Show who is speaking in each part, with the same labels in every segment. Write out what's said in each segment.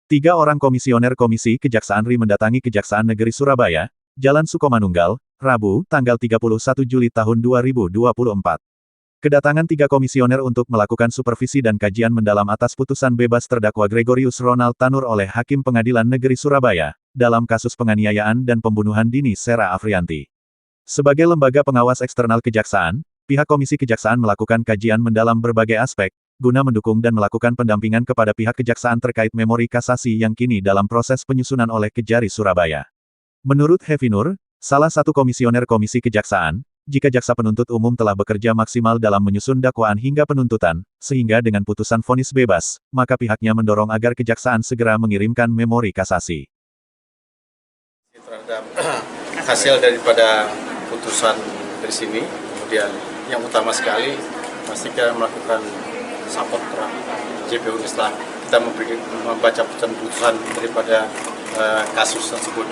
Speaker 1: Tiga orang komisioner Komisi Kejaksaan RI mendatangi Kejaksaan Negeri Surabaya, Jalan Sukomanunggal, Rabu, tanggal 31 Juli tahun 2024. Kedatangan tiga komisioner untuk melakukan supervisi dan kajian mendalam atas putusan bebas terdakwa Gregorius Ronald Tanur oleh Hakim Pengadilan Negeri Surabaya, dalam kasus penganiayaan dan pembunuhan Dini Sera Afrianti. Sebagai lembaga pengawas eksternal Kejaksaan, pihak Komisi Kejaksaan melakukan kajian mendalam berbagai aspek, guna mendukung dan melakukan pendampingan kepada pihak Kejaksaan terkait memori kasasi yang kini dalam proses penyusunan oleh Kejari Surabaya. Menurut Hevi Nur, salah satu komisioner Komisi Kejaksaan, jika jaksa penuntut umum telah bekerja maksimal dalam menyusun dakwaan hingga penuntutan, sehingga dengan putusan vonis bebas, maka pihaknya mendorong agar Kejaksaan segera mengirimkan memori kasasi.
Speaker 2: Terhadap hasil daripada putusan dari sini, kemudian yang utama sekali, pasti kita melakukan support terhadap JPU setelah kita membaca putusan daripada kasus tersebut.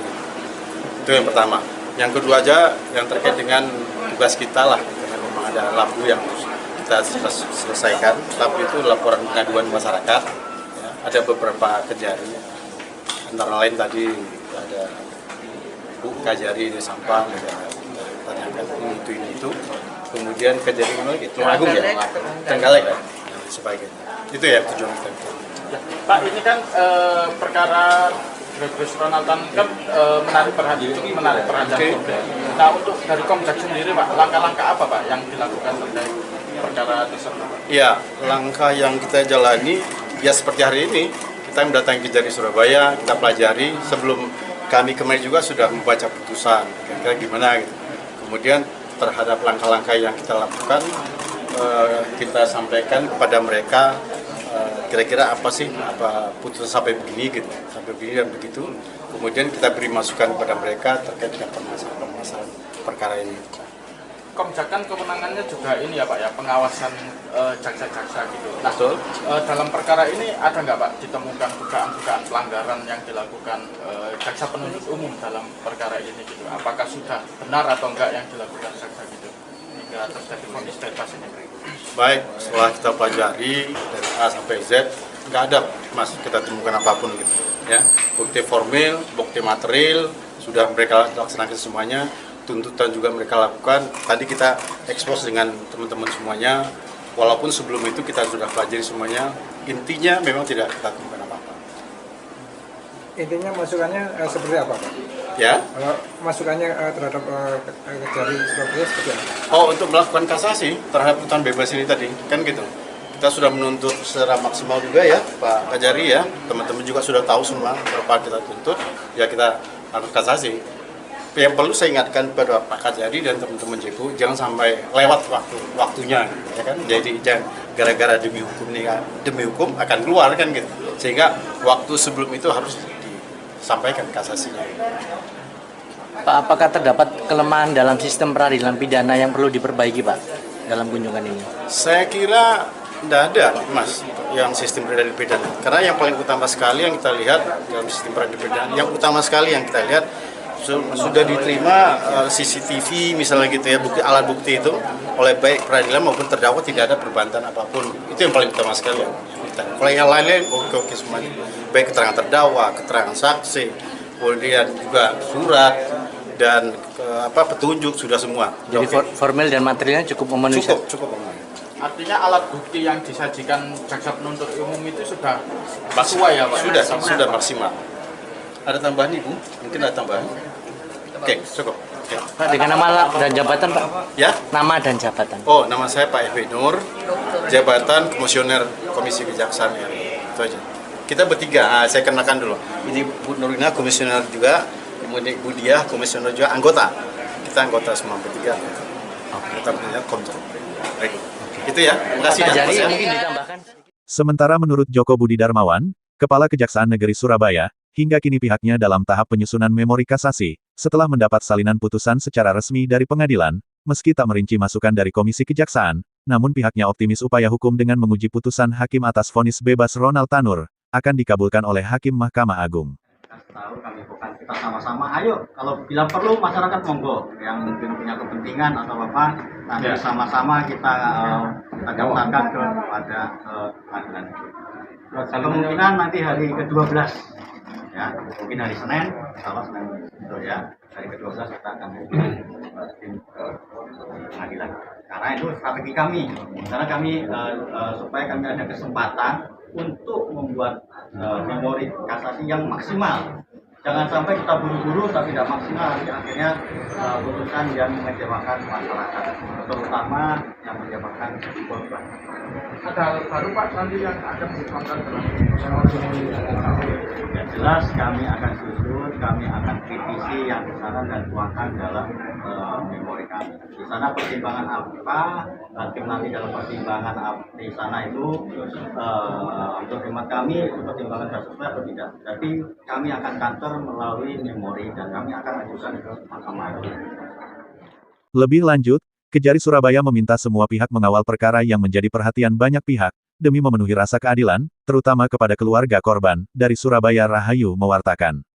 Speaker 2: Itu yang pertama. Yang kedua aja yang terkait dengan tugas kita lah, karena memang ada LAPU yang harus kita selesaikan. LAPU itu laporan pengaduan masyarakat. Ya, ada beberapa kejari, antara lain tadi ada Bu Kajari di Sampang, tanyakan ini itu. Kemudian kejari mana lagi? Tulung Agung ya, Trenggalek ya. Sebagai itu ya tujuan kita.
Speaker 3: Ya, Pak, ini kan perkara Gregorius Ronald Tanur kan menarik perhatian publik. Nah, untuk dari Komjak sendiri, Pak, langkah-langkah apa, Pak, yang dilakukan terkait perkara tersebut?
Speaker 2: Ya, langkah yang kita jalani ya seperti hari ini kita mendatangi Kejari Surabaya, kita pelajari. Sebelum kami kemarin juga sudah membaca putusan, kira-kira gimana gitu. Kemudian terhadap langkah-langkah yang kita lakukan, kita sampaikan kepada mereka kira-kira apa sih putusan sampai begini gitu, sampai begini dan begitu. Kemudian kita beri masukan kepada mereka terkait dengan permasalahan perkara ini.
Speaker 3: Komjak kan kewenangannya juga ini ya, Pak, ya, pengawasan jaksa-jaksa gitu. Nah,
Speaker 2: Betul.
Speaker 3: Dalam perkara ini ada nggak, Pak, ditemukan dugaan-dugaan pelanggaran yang dilakukan jaksa penuntut umum dalam perkara ini gitu? Apakah sudah benar atau enggak yang dilakukan jaksa gitu hingga terjadi vonis bebas ini?
Speaker 2: Baik, setelah kita pelajari dari A sampai Z, nggak ada mas kita temukan apapun gitu. Ya, bukti formil, bukti material sudah mereka laksanakan semuanya. Tuntutan juga mereka lakukan. Tadi kita ekspos dengan teman-teman semuanya. Walaupun sebelum itu kita sudah pelajari semuanya. Intinya memang tidak kita temukan apa-apa.
Speaker 4: Intinya masukannya seperti apa, Pak?
Speaker 2: Ya.
Speaker 4: Masukannya terhadap Kejari Surabaya seperti apa?
Speaker 2: Oh, untuk melakukan kasasi terhadap putusan bebas ini tadi, kan gitu. Kita sudah menuntut secara maksimal juga ya, Pak Kajari ya. Teman-teman juga sudah tahu semua berapa kita tuntut. Ya kita harus kasasi. Yang perlu saya ingatkan kepada Pak Kajari dan teman-teman JPU, jangan sampai lewat waktunya, ya kan? Jadi jangan gara-gara demi hukum akan keluar kan gitu. Sehingga waktu sebelum itu harus disampaikan kasasinya.
Speaker 5: Pak, apakah terdapat kelemahan dalam sistem peradilan pidana yang perlu diperbaiki, Pak, dalam kunjungan ini?
Speaker 2: Saya kira tidak ada, Mas, yang sistem peradilan pidana. Karena yang paling utama sekali yang kita lihat dalam sistem peradilan pidana, yang utama sekali yang kita lihat sudah diterima CCTV misalnya gitu ya, alat bukti itu oleh baik peradilan maupun terdakwa, tidak ada perbantahan apapun. Itu yang paling utama sekali. Kalau yang lain-lain oke semuanya, baik keterangan terdakwa, keterangan saksi, kemudian juga surat dan petunjuk sudah semua.
Speaker 5: Jadi formil dan materialnya cukup memenuhi.
Speaker 2: Cukup memenuhi.
Speaker 3: Artinya alat bukti yang disajikan jaksa penuntut umum itu sudah sesuai ya, Pak?
Speaker 2: Sudah maksimal. Ada tambahan Ibu? Mungkin ada tambahan? Oke, cukup. Okay.
Speaker 5: Pak, dengan nama dan jabatan, Pak?
Speaker 2: Ya?
Speaker 5: Nama dan jabatan.
Speaker 2: Oh, nama saya Pak Hevi Nur, jabatan Komisioner Komisi Kejaksaan RI. Itu aja. Kita bertiga, saya kenalkan dulu. Ini Bu Nurina, komisioner juga, kemudian Bu Diah, komisioner juga, anggota. Kita anggota semua bertiga. Kita punya Komjak. Baik. Itu ya. Terima kasih.
Speaker 5: Pak Kajari mungkin ditambahkan.
Speaker 1: Sementara menurut Joko Budi Darmawan, Kepala Kejaksaan Negeri Surabaya, hingga kini pihaknya dalam tahap penyusunan memori kasasi, setelah mendapat salinan putusan secara resmi dari pengadilan, meski tak merinci masukan dari Komisi Kejaksaan, namun pihaknya optimis upaya hukum dengan menguji putusan hakim atas vonis bebas Ronald Tanur, akan dikabulkan oleh Hakim Mahkamah Agung.
Speaker 6: Kami bukan kita sama-sama ayo, kalau bila perlu masyarakat monggo yang mungkin punya kepentingan atau apa, nanti sama-sama kita daftarkan kepada pengadilan. Kemungkinan nanti hari ke-12 ya, mungkin hari Senin, kalau Senin itu ya, hari ke-12 kita akan tim ke pengadilan. Karena itu strategi kami, karena kami supaya kami ada kesempatan untuk membuat memori kasasi yang maksimal. Jangan sampai kita buru-buru tapi tidak maksimal, akhirnya putusan yang mengecewakan masyarakat, terutama yang mengecewakan korban.
Speaker 3: Ada hal baru Pak nanti yang akan dituangkan dalam
Speaker 6: Ya jelas kami akan susun, kami akan kritisi yang di sana dan tuangkan dalam memori kami. Di sana pertimbangan apa, hakim nanti dalam pertimbangan di sana itu untuk hemat kami itu pertimbangan sesuai atau tidak. Jadi kami akan kantor melalui memori dan kami akan ajukan ke Mahkamah Agung.
Speaker 1: Lebih lanjut, Kejari Surabaya meminta semua pihak mengawal perkara yang menjadi perhatian banyak pihak, demi memenuhi rasa keadilan, terutama kepada keluarga korban. Dari Surabaya, Rahayu mewartakan.